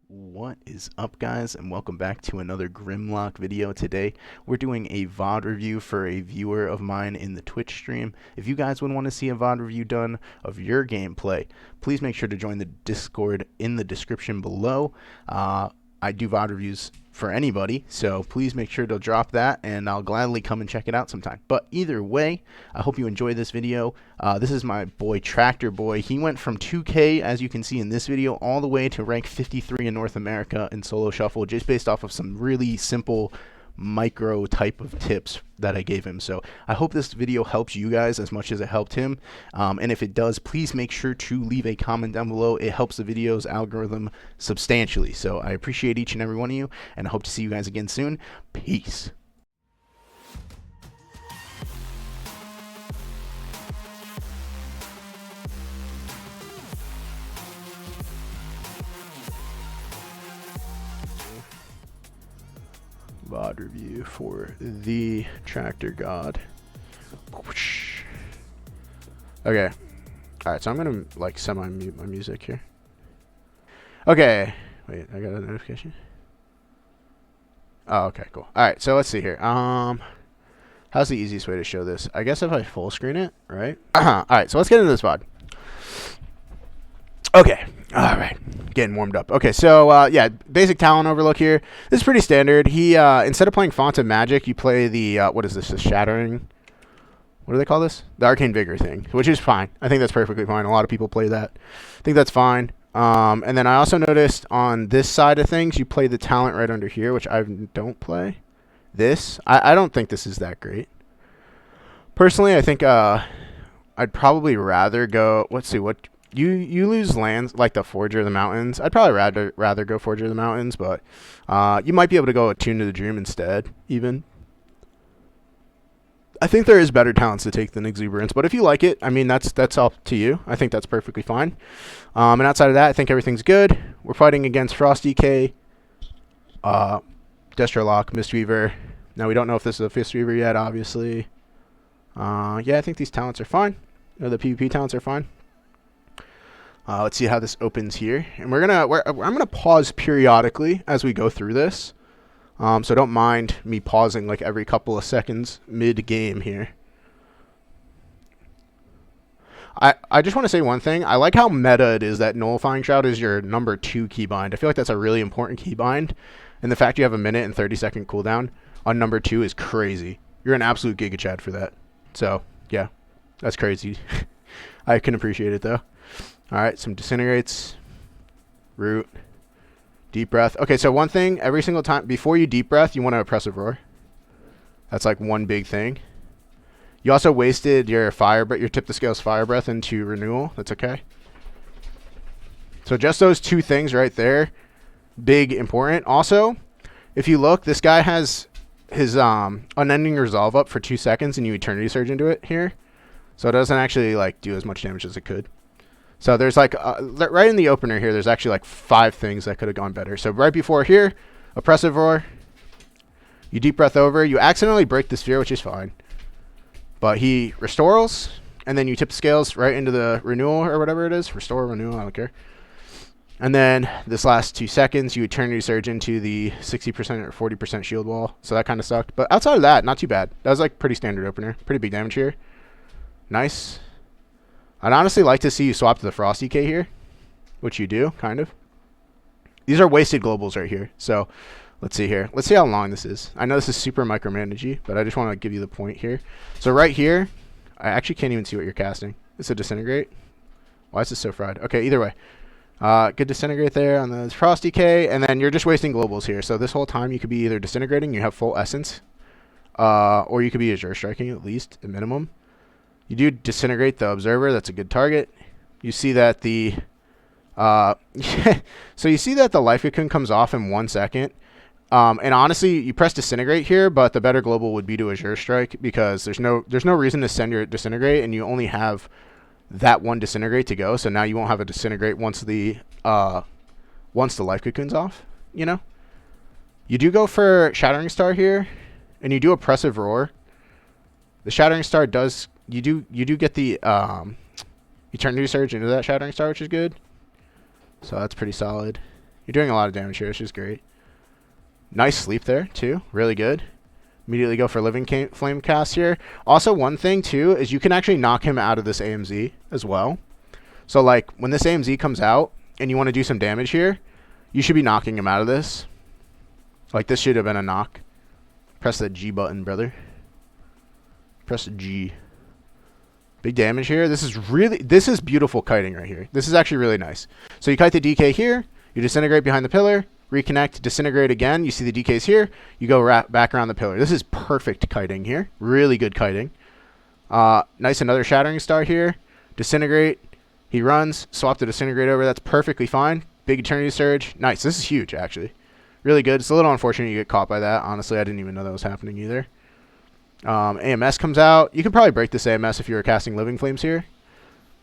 What is up, guys, and welcome back to another Grimlock video. Today we're doing a VOD review for a viewer of mine in the Twitch stream. If you guys would want to see a VOD review done of your gameplay, please make sure to join the Discord in the description below. I do VOD reviews for anybody, so please make sure to drop that and I'll gladly come and check it out sometime. But either way, I hope you enjoy this video. This is my boy Tractor Boy. He went from 2K, as you can see in this video, all the way to rank 53 in North America in solo shuffle, just based off of some really simple micro type of tips that I gave him. So I hope this video helps you guys as much as it helped him, and if it does, please make sure to leave a comment down below. It helps the video's algorithm substantially. So I appreciate each and every one of you, and I hope to see you guys again soon. Peace. VOD review for the Tractor God. Okay. Alright, so I'm gonna like semi-mute my music here. Okay. Wait, I got a notification. Oh, okay, cool. Alright, so let's see here. How's the easiest way to show this? I guess if I full screen it, right? Alright, so let's get into this VOD. Okay. Alright. Getting warmed up. Okay, so yeah, basic talent overlook here. This is pretty standard. He instead of playing Font of Magic, you play the what is this? The Shattering. What do they call this? The Arcane Vigor thing, which is fine. I think that's perfectly fine. A lot of people play that. I think that's fine. And then I also noticed on this side of things, you play the talent right under here, which I don't play. This, I don't think this is that great. Personally, I think I'd probably rather go. Let's see what. You lose lands like the Forger of the Mountains. I'd probably rather go Forger of the Mountains, but you might be able to go Attune to the Dream instead, even. I think there is better talents to take than Exuberance, but if you like it, I mean, that's up to you. I think that's perfectly fine. And outside of that, I think everything's good. We're fighting against Frost DK, Destrolock, Mistweaver. Now, we don't know if this is a Mistweaver yet, obviously. Yeah, I think these talents are fine. The PvP talents are fine. Let's see how this opens here, and I'm gonna pause periodically as we go through this, so don't mind me pausing like every couple of seconds mid game here. I just want to say one thing. I like how meta it is that Nullifying Shroud is your number 2 keybind. I feel like that's a really important keybind, and the fact you have a minute and 30-second cooldown on number 2 is crazy. You're an absolute Giga Chad for that. So yeah, that's crazy. I can appreciate it though. Alright, some Disintegrates, Root, Deep Breath. Okay, so one thing, every single time, before you Deep Breath, you want to Oppressive Roar. That's like one big thing. You also wasted your your Tip the Scales Fire Breath into Renewal. That's okay. So just those two things right there, big, important. Also, if you look, this guy has his Unending Resolve up for 2 seconds, and you Eternity Surge into it here. So it doesn't actually like do as much damage as it could. So there's like, right in the opener here, there's actually like 5 things that could have gone better. So right before here, Oppressive Roar, you Deep Breath over, you accidentally break the sphere, which is fine. But he restores, and then you tip the scales right into the Renewal or whatever it is. Restore, Renewal, I don't care. And then this last 2 seconds, you Eternity Surge into the 60% or 40% shield wall. So that kind of sucked. But outside of that, not too bad. That was like pretty standard opener. Pretty big damage here. Nice. I'd honestly like to see you swap to the Frost DK here, which you do, kind of. These are wasted globals right here. So let's see here. Let's see how long this is. I know this is super micromanagey, but I just want to give you the point here. So right here, I actually can't even see what you're casting. It's a Disintegrate. Why is this so fried? Okay, either way. Good Disintegrate there on the Frost DK, and then you're just wasting globals here. So this whole time you could be either Disintegrating, you have full Essence, or you could be Azure Striking at least, at minimum. You do Disintegrate the Observer. That's a good target. You see that the so you see that the Life Cocoon comes off in 1 second. And honestly, you press Disintegrate here, but the better global would be to Azure Strike, because there's no reason to send your Disintegrate, and you only have that one Disintegrate to go. So now you won't have a Disintegrate once the Life Cocoon's off. You know, you do go for Shattering Star here, and you do Oppressive Roar. The Shattering Star does. You do get the Eternity Surge into that Shattering Star, which is good. So that's pretty solid. You're doing a lot of damage here, which is great. Nice sleep there, too. Really good. Immediately go for Living Flame cast here. Also, one thing, too, is you can actually knock him out of this AMZ as well. So, like, when this AMZ comes out and you want to do some damage here, you should be knocking him out of this. Like, this should have been a knock. Press the G button, brother. Press the G. Big damage here. This is beautiful kiting right here. This is actually really nice. So you kite the DK here. You disintegrate behind the pillar. Reconnect, disintegrate again. You see the DKs here. You go back around the pillar. This is perfect kiting here. Really good kiting. Nice, another Shattering Star here. Disintegrate. He runs. Swap the disintegrate over. That's perfectly fine. Big Eternity Surge. Nice. This is huge, actually. Really good. It's a little unfortunate you get caught by that. Honestly, I didn't even know that was happening either. AMS comes out. You could probably break this AMS if you were casting Living Flames here.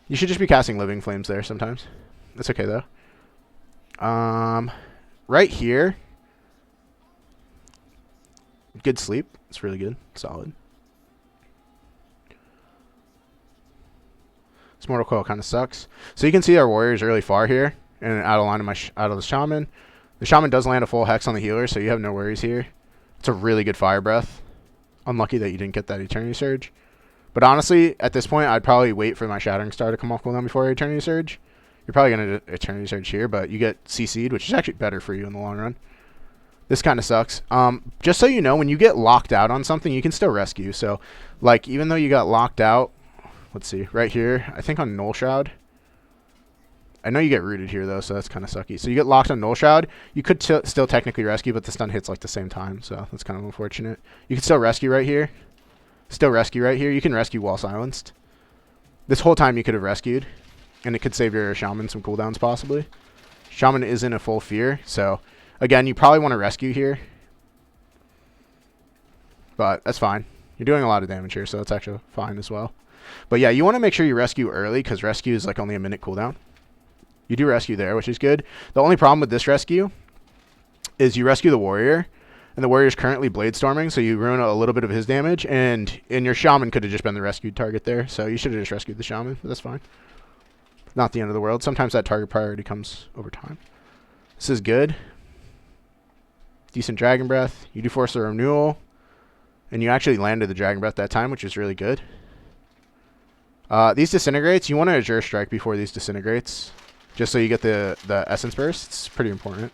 You should just be casting Living Flames there sometimes. That's okay, though. Right here. Good sleep. It's really good. Solid. This Mortal Coil kind of sucks. So you can see our warriors really far here. And out of line of out of the Shaman. The Shaman does land a full Hex on the healer, so you have no worries here. It's a really good Fire Breath. Unlucky that you didn't get that Eternity Surge. But honestly, at this point, I'd probably wait for my Shattering Star to come off cooldown before Eternity Surge. You're probably going to Eternity Surge here, but you get CC'd, which is actually better for you in the long run. This kind of sucks. Just so you know, when you get locked out on something, you can still rescue. So, like, even though you got locked out, let's see, right here, I think on Null Shroud. I know you get rooted here, though, so that's kind of sucky. So you get locked on Null Shroud. You could still technically rescue, but the stun hits like the same time, so that's kind of unfortunate. You can still rescue right here. Still rescue right here. You can rescue while silenced. This whole time you could have rescued, and it could save your Shaman some cooldowns possibly. Shaman is in a full fear, so again, you probably want to rescue here. But that's fine. You're doing a lot of damage here, so that's actually fine as well. But yeah, you want to make sure you rescue early, because rescue is like only a minute cooldown. You do rescue there, which is good. The only problem with this rescue is you rescue the warrior, and the warrior's currently blade storming, so you ruin a little bit of his damage, and your Shaman could have just been the rescued target there, so you should have just rescued the Shaman, but that's fine. Not the end of the world. Sometimes that target priority comes over time. This is good. Decent Dragon Breath. You do force the renewal, and you actually landed the Dragon Breath that time, which is really good. These disintegrates, you want to Azure Strike before these disintegrates, just so you get the Essence Burst. It's pretty important.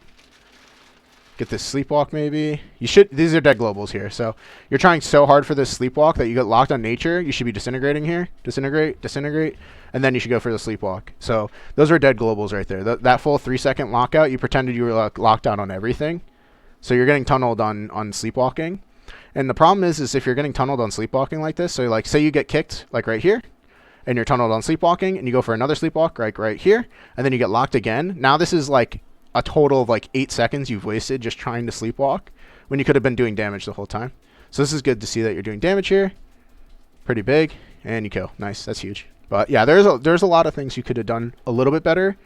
Get this Sleepwalk maybe. These are dead globals here, so you're trying so hard for this Sleepwalk that you get locked on nature. You should be disintegrating here. Disintegrate, disintegrate, and then you should go for the Sleepwalk. So those are dead globals right there. That full 3-second lockout, you pretended you were locked out on everything. So you're getting tunneled on Sleepwalking. And the problem is if you're getting tunneled on Sleepwalking like this, so like say you get kicked like right here, and you're tunneled on Sleepwalking, and you go for another Sleepwalk like right here, and then you get locked again. Now this is like a total of like 8 seconds you've wasted just trying to Sleepwalk when you could have been doing damage the whole time. So this is good to see that you're doing damage here. Pretty big. And you kill. Nice. That's huge. But yeah, there's a lot of things you could have done a little bit better.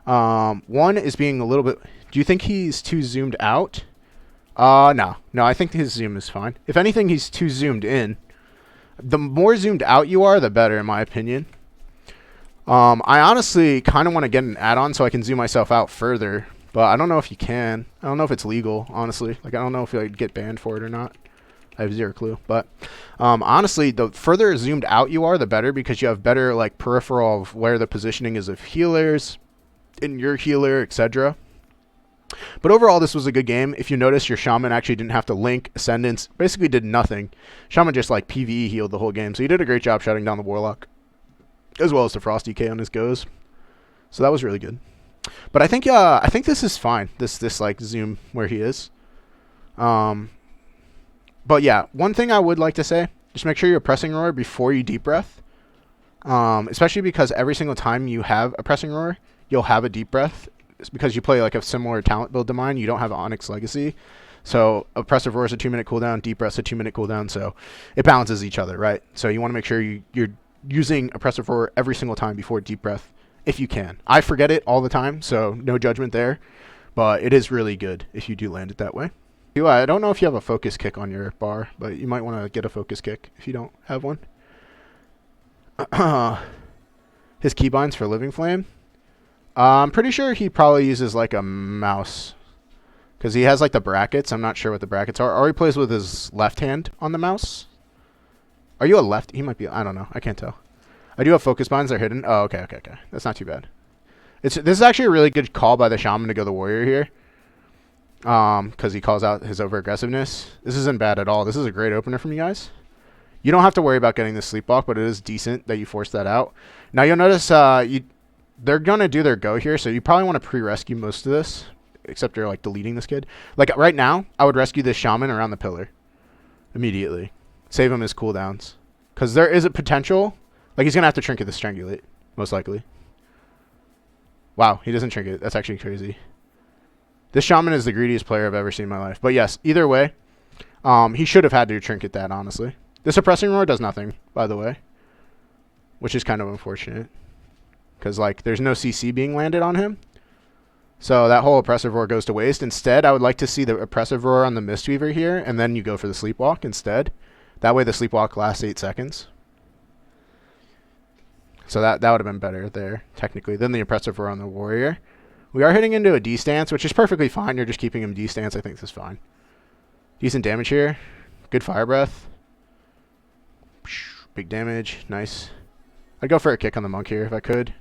One is being a little bit... Do you think he's too zoomed out? No. No, I think his zoom is fine. If anything, he's too zoomed in. The more zoomed out you are, the better, in my opinion. I honestly kind of want to get an add-on so I can zoom myself out further, but I don't know if you can. I don't know if it's legal, honestly. Like, I don't know if I'd get banned for it or not. I have zero clue. But honestly, the further zoomed out you are, the better, because you have better like peripheral of where the positioning is of healers, in your healer, etc. But overall, this was a good game. If you notice, your Shaman actually didn't have to link Ascendance. Basically did nothing. Shaman just like PvE healed the whole game. So he did a great job shutting down the Warlock, as well as the Frost DK on his goes. So that was really good. But I think this is fine. This like zoom where he is. But yeah, one thing I would like to say, just make sure you're pressing roar before you deep breath. Especially because every single time you have a pressing roar, you'll have a deep breath. It's because you play like a similar talent build to mine. You don't have Onyx Legacy. So oppressive roar is a 2-minute cooldown, deep breath's a 2-minute cooldown, so it balances each other, right? So you want to make sure you're using oppressive roar every single time before deep breath, if you can. I forget it all the time, so no judgment there, but it is really good if you do land it that way. I don't know if you have a focus kick on your bar, but you might want to get a focus kick if you don't have one. His keybinds for Living Flame. I'm pretty sure he probably uses like a mouse. Because he has like the brackets. I'm not sure what the brackets are. Or he plays with his left hand on the mouse. Are you a left? He might be. I don't know. I can't tell. I do have focus binds. They're hidden. Oh, okay. That's not too bad. This is actually a really good call by the shaman to go the warrior here. Because he calls out his over aggressiveness. This isn't bad at all. This is a great opener from you guys. You don't have to worry about getting the sleepwalk, but it is decent that you forced that out. Now you'll notice they're gonna do their go here, so you probably want to pre-rescue most of this. Except you're like deleting this kid. Like right now, I would rescue this shaman around the pillar immediately. Save him his cooldowns. Because there is a potential. Like he's going to have to trinket the strangulate. Most likely. Wow, he doesn't trinket. That's actually crazy. This shaman is the greediest player I've ever seen in my life. But yes, either way, he should have had to trinket that, honestly. The suppressing roar does nothing, by the way. Which is kind of unfortunate. Because like there's no CC being landed on him. So that whole oppressive roar goes to waste. Instead, I would like to see the oppressive roar on the Mistweaver here, and then you go for the sleepwalk instead. That way the sleepwalk lasts 8 seconds. So that would have been better there, technically, than the oppressive roar on the warrior. We are hitting into a D stance, which is perfectly fine. You're just keeping him D stance. I think this is fine. Decent damage here. Good fire breath. Big damage. Nice. I'd go for a kick on the monk here if I could.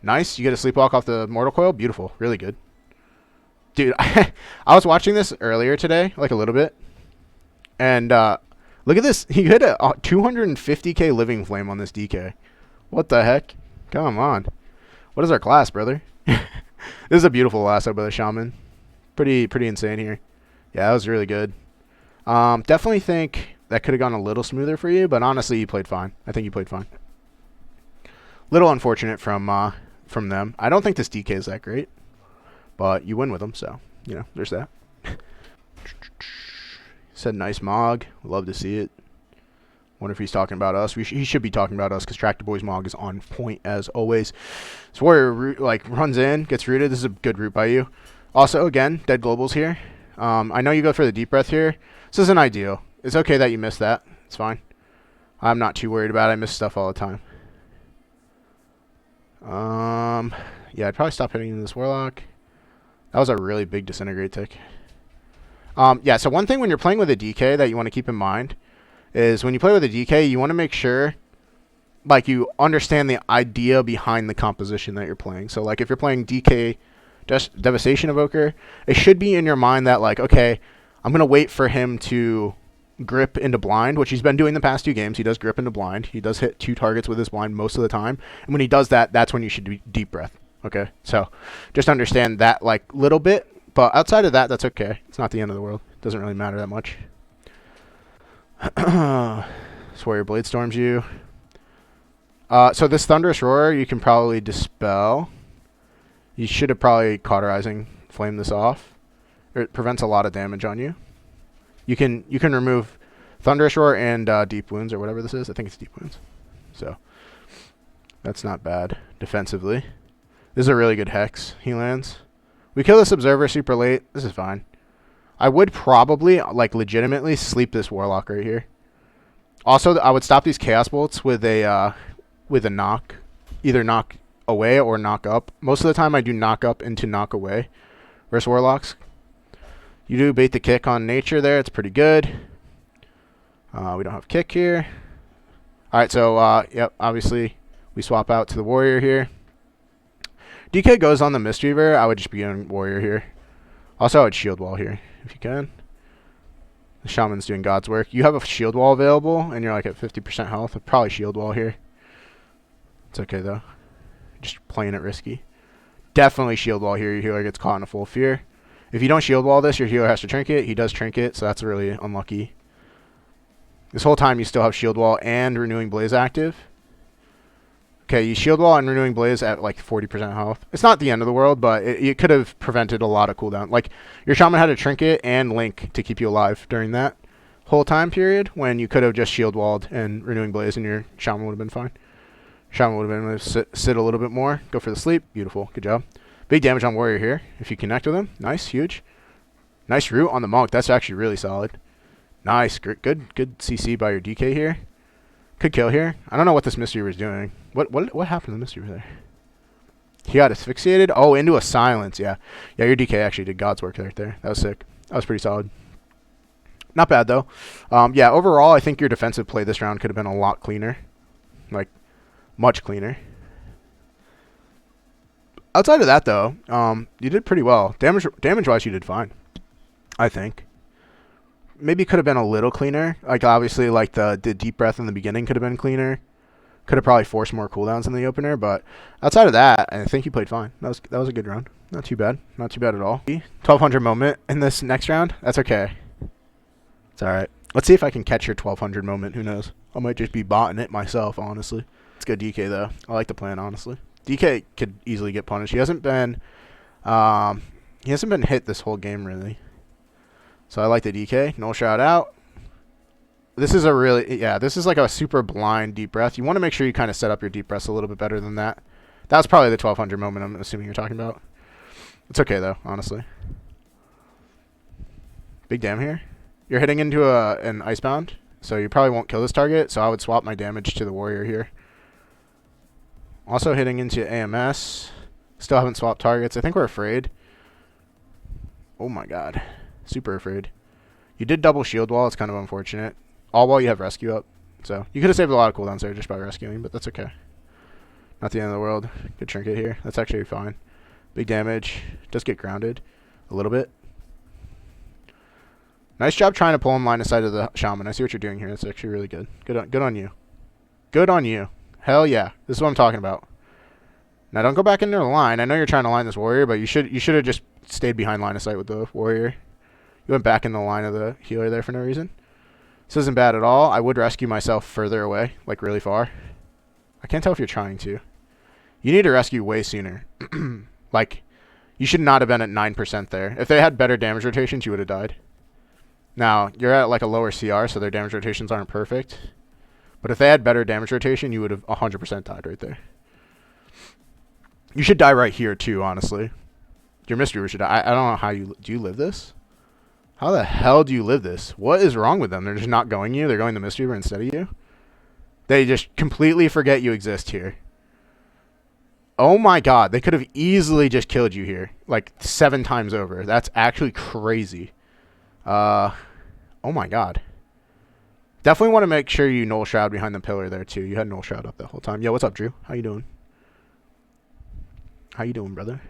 Nice. You get a sleepwalk off the mortal coil. Beautiful. Really good. Dude, I was watching this earlier today, like a little bit. And look at this. He hit a 250k living flame on this DK. What the heck? Come on. What is our class, brother? This is a beautiful lasso by the shaman. Pretty insane here. Yeah, that was really good. Definitely think that could have gone a little smoother for you, but honestly, you played fine. I think you played fine. Little unfortunate from them. I don't think this DK is that great, but you win with them, so, you know, there's that. Said nice Mog. Love to see it. Wonder if he's talking about us. He should be talking about us because Tractor Boy's Mog is on point as always. This warrior like runs in, gets rooted. This is a good root by you. Also, again, dead globals here. I know you go for the deep breath here. This isn't ideal. It's okay that you missed that. It's fine. I'm not too worried about it. I miss stuff all the time. Yeah, I'd probably stop hitting this warlock. That was a really big disintegrate tick. Yeah, so one thing when you're playing with a DK that you want to keep in mind is when you play with a DK, you want to make sure like you understand the idea behind the composition that you're playing. So like if you're playing DK Devastation Evoker, it should be in your mind that like, okay, I'm going to wait for him to grip into blind, which he's been doing the past 2 games. He does grip into blind. He does hit 2 targets with his blind most of the time. And when he does that, that's when you should do deep breath. Okay, so just understand that like little bit. But outside of that, that's okay. It's not the end of the world. It doesn't really matter that much. Swear your blade storms you. So this thunderous roar you can probably dispel. You should have probably cauterizing flame this off. It prevents a lot of damage on you. You can remove thunderous roar and deep wounds or whatever this is. I think it's deep wounds. So that's not bad defensively. This is a really good hex he lands. We kill this observer super late. This is fine. I would probably, like, legitimately sleep this warlock right here. Also, I would stop these chaos bolts with a knock. Either knock away or knock up. Most of the time, I do knock up into knock away versus warlocks. You do bait the kick on nature there. It's pretty good. We don't have kick here. All right, so, yep, obviously, we swap out to the warrior here. DK goes on the Mistweaver. I would just be on warrior here. Also, I would shield wall here if you can. The shaman's doing God's work. You have a shield wall available, and you're like at 50% health. I'd probably shield wall here. It's okay though. Just playing it risky. Definitely shield wall here. Your healer gets caught in a full fear. If you don't shield wall this, your healer has to trinket. He does trinket, so that's really unlucky. This whole time, you still have shield wall and renewing blaze active. Okay, you shield wall and renewing blaze at like 40% health. It's not the end of the world, but it could have prevented a lot of cooldown. Like your shaman had a trinket and link to keep you alive during that whole time period when you could have just shield walled and renewing blaze and your shaman would have been fine. Shaman would have been able to sit a little bit more, go for the sleep. Beautiful, good job. Big damage on warrior here if you connect with him. Nice, huge. Nice root on the monk. That's actually really solid. Nice, good CC by your DK here. Could kill here. I don't know what this Mistweaver is doing. What happened to the Mistweaver there? He got asphyxiated. Oh, into a silence. Yeah. Yeah, your DK actually did God's work right there. That was sick. That was pretty solid. Not bad, though. Yeah, overall, I think your defensive play this round could have been a lot cleaner. Like, much cleaner. Outside of that, though, you did pretty well. Damage-wise, you did fine, I think. Maybe could have been a little cleaner. Like, obviously, like, the deep breath in the beginning could have been cleaner. Could have probably forced more cooldowns in the opener, but outside of that, I think you played fine. That was a good round. Not too bad. Not too bad at all. 1200 moment in this next round. That's okay. It's all right. Let's see if I can catch your 1200 moment. Who knows? I might just be botting it myself, honestly. It's good DK, though. I like the plan, honestly. DK could easily get punished. He hasn't been hit this whole game, really. So I like the DK. No shout out. This is this is like a super blind deep breath. You want to make sure you kind of set up your deep breaths a little bit better than that. That was probably the 1200 moment I'm assuming you're talking about. It's okay, though, honestly. Big damn here. You're hitting into an Icebound, so you probably won't kill this target, so I would swap my damage to the Warrior here. Also hitting into AMS. Still haven't swapped targets. I think we're afraid. Oh my god. Super afraid. You did double shield wall. It's kind of unfortunate. All while you have rescue up. So you could have saved a lot of cooldowns there just by rescuing, but that's okay. Not the end of the world. Good trinket here. That's actually fine. Big damage. Does get grounded a little bit. Nice job trying to pull him line of sight of the Shaman. I see what you're doing here. That's actually really good. Good on you. Good on you. Hell yeah. This is what I'm talking about. Now don't go back into the line. I know you're trying to line this Warrior, but you should have just stayed behind line of sight with the Warrior. You went back in the line of the healer there for no reason. This isn't bad at all. I would rescue myself further away, like really far. I can't tell if you're trying to. You need to rescue way sooner. Like, you should not have been at 9% there. If they had better damage rotations, you would have died. Now, you're at like a lower CR, so their damage rotations aren't perfect. But if they had better damage rotation, you would have 100% died right there. You should die right here, too, honestly. Your Mystery Root should die. I don't know how you... Do you live this? How the hell do you live this? What is wrong with them? They're just not going you? They're going the Mystery Root instead of you? They just completely forget you exist here. Oh my god. They could have easily just killed you here. Like 7 times over. That's actually crazy. Oh my god. Definitely want to make sure you Null Shroud behind the pillar there, too. You had Null Shroud up the whole time. Yo, what's up, Drew? How you doing? How you doing, brother?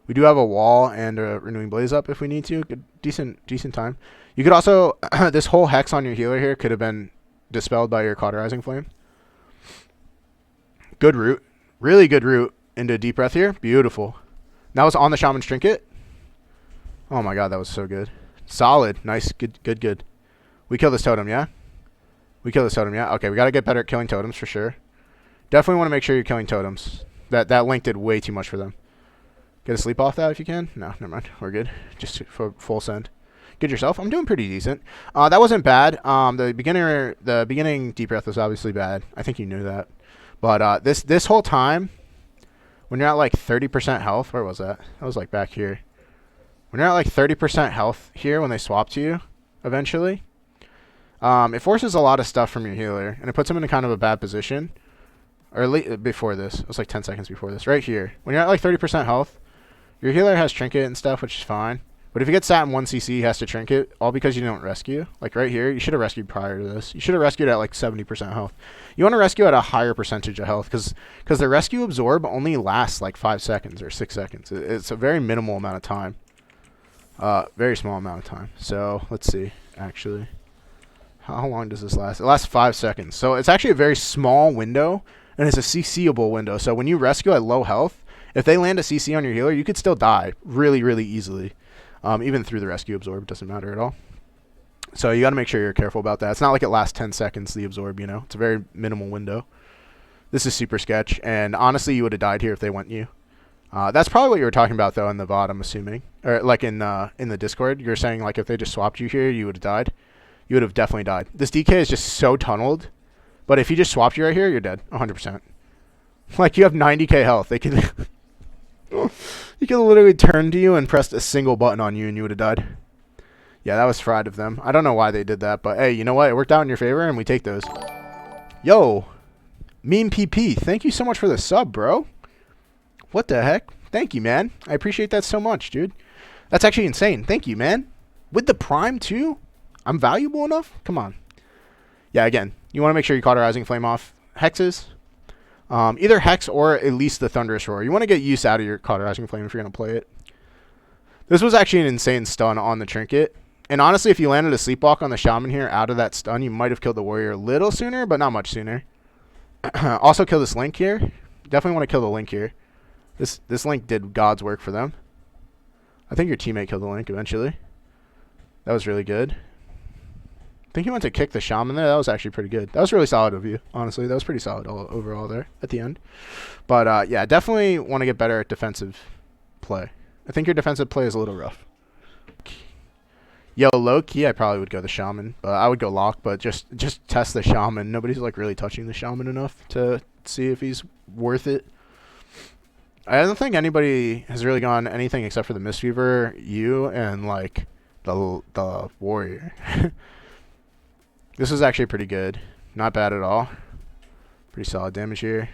We do have a wall and a Renewing Blaze up if we need to. Good, decent time. You could also... this whole Hex on your healer here could have been dispelled by your Cauterizing Flame. Good root. Really good root into Deep Breath here. Beautiful. Now it's on the Shaman's Trinket. Oh my god, that was so good. Solid. Nice. Good. We kill this totem, yeah? We kill this totem, yeah? Okay, we got to get better at killing totems for sure. Definitely want to make sure you're killing totems. That Link did way too much for them. Get a sleep off that if you can. No, never mind. We're good. Just for full send. Good yourself. I'm doing pretty decent. That wasn't bad. The beginning Deep Breath was obviously bad. I think you knew that. But this whole time, when you're at like 30% health, where was that? That was like back here. When you're at like 30% health here, when they swap to you, eventually, it forces a lot of stuff from your healer, and it puts him in kind of a bad position. Or before this, it was like 10 seconds before this. Right here, when you're at like 30% health, your healer has trinket and stuff, which is fine. But if he gets sat in 1 CC, he has to trinket, all because you don't rescue. Like right here, you should have rescued prior to this. You should have rescued at like 70% health. You want to rescue at a higher percentage of health, because the rescue absorb only lasts like 5 seconds or 6 seconds. It's a very minimal amount of time. Very small amount of time. So let's see, actually. How long does this last? It lasts 5 seconds. So it's actually a very small window, and it's a CCable window. So when you rescue at low health, if they land a CC on your healer, you could still die really, really easily. Even through the rescue absorb, it doesn't matter at all. So you got to make sure you're careful about that. It's not like it lasts 10 seconds, the absorb, you know. It's a very minimal window. This is super sketch, and honestly, you would have died here if they went you. That's probably what you were talking about, though, in the VOD, I'm assuming. Or, like, in the Discord. You're saying, like, if they just swapped you here, you would have died. You would have definitely died. This DK is just so tunneled. But if he just swapped you right here, you're dead. 100%. Like, you have 90k health. They could... he could literally turn to you and pressed a single button on you, and you would have died. Yeah, that was fried of them. I don't know why they did that, but hey, you know what? It worked out in your favor, and we take those. Yo, Meme PP, thank you so much for the sub, bro. What the heck? Thank you, man. I appreciate that so much, dude. That's actually insane. Thank you, man. With the prime, too? I'm valuable enough? Come on. Yeah, again, you want to make sure you Cauterizing Flame off hexes. Either hex or at least the Thunderous Roar. You want to get use out of your Cauterizing Flame if you're going to play it. This was actually an insane stun on the Trinket. And honestly, if you landed a Sleepwalk on the Shaman here out of that stun, you might have killed the Warrior a little sooner, but not much sooner. Also kill this Link here. Definitely want to kill the Link here. This Link did God's work for them. I think your teammate killed the Link eventually. That was really good. I think he went to kick the Shaman there. That was actually pretty good. That was really solid of you, honestly. That was pretty solid overall there at the end. But, yeah, definitely want to get better at defensive play. I think your defensive play is a little rough. Yo, low-key, I probably would go the Shaman. But I would go Lock, but just test the Shaman. Nobody's, like, really touching the Shaman enough to see if he's worth it. I don't think anybody has really gone anything except for the Mistweaver, you, and, like, the Warrior. This is actually pretty good. Not bad at all. Pretty solid damage here.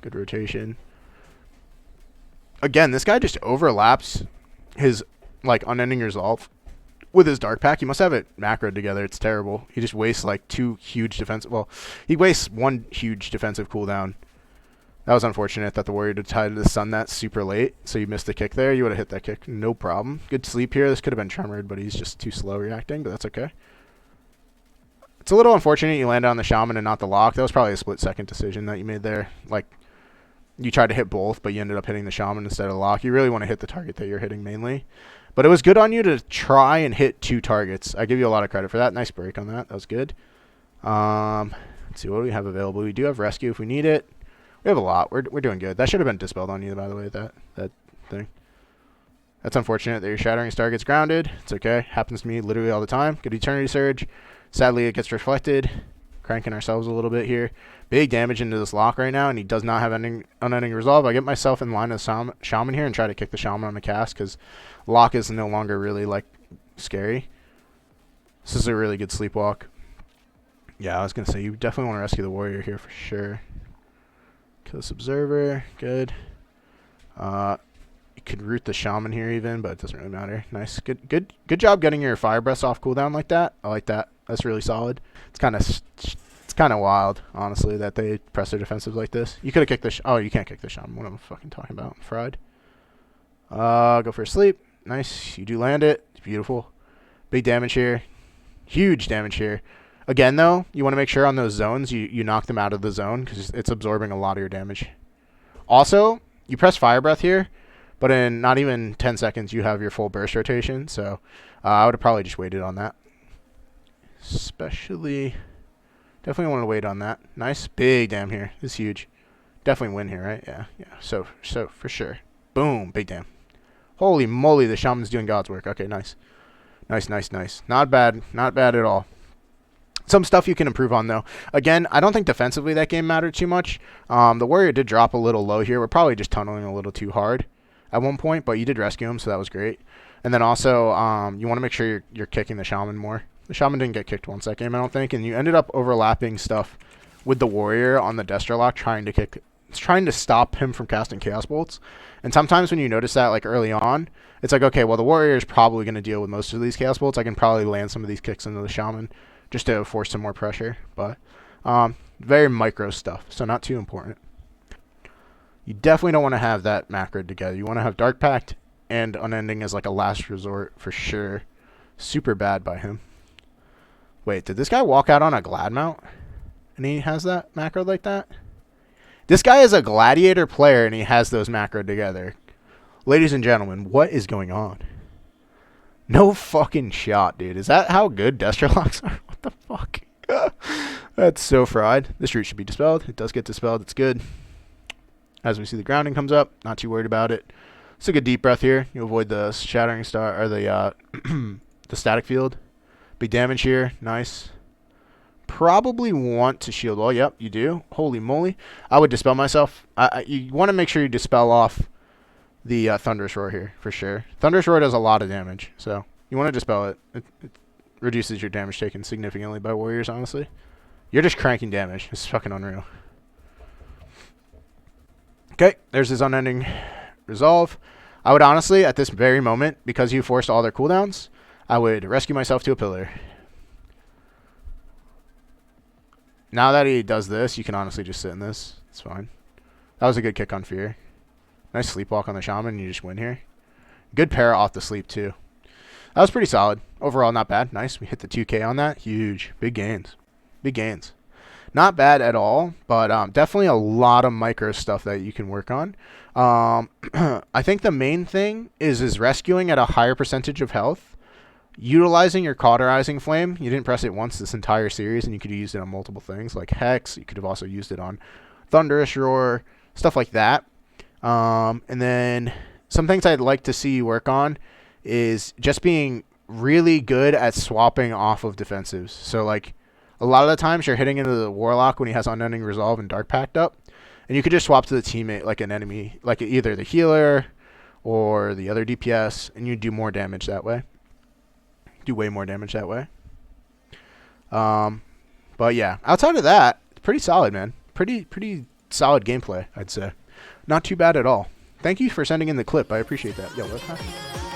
Good rotation. Again, this guy just overlaps his, like, Unending Resolve with his Dark Pack. He must have it macroed together. It's terrible. He just wastes, like, two huge defensive... Well, he wastes one huge defensive cooldown. That was unfortunate that the Warrior decided to stun that super late, so you missed the kick there. You would have hit that kick. No problem. Good sleep here. This could have been tremored, but he's just too slow reacting, but that's okay. It's a little unfortunate you landed on the Shaman and not the Lock. That was probably a split-second decision that you made there. Like, you tried to hit both, but you ended up hitting the Shaman instead of the Lock. You really want to hit the target that you're hitting mainly. But it was good on you to try and hit two targets. I give you a lot of credit for that. Nice break on that. That was good. Let's see, what do we have available? We do have Rescue if we need it. We have a lot. We're doing good. That should have been dispelled on you, by the way, that thing. That's unfortunate that your Shattering Star gets grounded. It's okay. Happens to me literally all the time. Good Eternity Surge. Sadly, it gets reflected. Cranking ourselves a little bit here. Big damage into this Lock right now, and he does not have Unending Resolve. I get myself in line as Shaman here and try to kick the Shaman on the cast because Lock is no longer really, like, scary. This is a really good Sleepwalk. Yeah, I was going to say, you definitely want to rescue the Warrior here for sure. Kill this Observer. Good. You could root the Shaman here even, but it doesn't really matter. Nice. Good job getting your Fire Breath off cooldown like that. I like that. That's really solid. It's kind of wild, honestly, that they press their defensive like this. You could have kicked the... Oh, you can't kick the Shaman. What am I fucking talking about? Fried. Go for a sleep. Nice. You do land it. It's beautiful. Big damage here. Huge damage here. Again, though, you want to make sure on those zones you knock them out of the zone because it's absorbing a lot of your damage. Also, you press Fire Breath here, but in not even 10 seconds, you have your full burst rotation. So I would have probably just waited on that. Definitely want to wait on that. Nice. Big damn here. This is huge. Definitely win here, right? Yeah. So for sure. Boom. Big damn. Holy moly, the Shaman's doing God's work. Okay, nice. Nice. Not bad at all. Some stuff you can improve on, though. Again, I don't think defensively that game mattered too much. The Warrior did drop a little low here. We're probably just tunneling a little too hard at one point, but you did rescue him, so that was great. And then also, you want to make sure you're kicking the Shaman more. The Shaman didn't get kicked once that game, I don't think, and you ended up overlapping stuff with the Warrior on the Destrolock, trying to stop him from casting Chaos Bolts. And sometimes when you notice that, like, early on, it's like, okay, well, the Warrior is probably going to deal with most of these Chaos Bolts. I can probably land some of these kicks into the Shaman just to force some more pressure. But very micro stuff, so not too important. You definitely don't want to have that macroed together. You want to have Dark Pact and Unending as, like, a last resort for sure. Super bad by him. Wait, did this guy walk out on a Glad mount? And he has that macroed like that? This guy is a Gladiator player, and he has those macroed together. Ladies and gentlemen, what is going on? No fucking shot, dude. Is that how good Destrolocks are? What the fuck? That's so fried. This root should be dispelled. It does get dispelled. It's good. As we see the grounding comes up, not too worried about it. Let's take a deep breath here. You avoid the Shattering Star, or the the Static Field. Big damage here. Nice. Probably want to shield wall. Yep, you do. Holy moly. I would dispel myself. You want to make sure you dispel off the Thunderous Roar here, for sure. Thunderous Roar does a lot of damage, so you want to dispel it. It reduces your damage taken significantly by Warriors, honestly. You're just cranking damage. It's fucking unreal. Okay, there's his Unending resolve. I would honestly, at this very moment, because you forced all their cooldowns, I would rescue myself to a pillar. Now that he does this, you can honestly just sit in this. It's fine. That was a good kick on fear. Nice sleepwalk on the shaman, and you just win here. Good para off the sleep, too. That was pretty solid. Overall, not bad. Nice. We hit the 2K on that. Huge. Big gains. Big gains. Not bad at all, but definitely a lot of micro stuff that you can work on. I think the main thing is rescuing at a higher percentage of health. Utilizing your cauterizing flame. You didn't press it once this entire series, and you could have used it on multiple things like Hex. You could have also used it on Thunderous Roar, stuff like that. And then some things I'd like to see you work on is just being really good at swapping off of defensives. So, like, a lot of the times you're hitting into the Warlock when he has Unending Resolve and Dark Pact up, and you could just swap to the teammate, like an enemy, like either the healer or the other DPS, and you do more damage that way. Do way more damage that way. But yeah, outside of that, pretty solid, man. Pretty solid gameplay, I'd say. Not too bad at all. Thank you for sending in the clip. I appreciate that. Yo, what happened?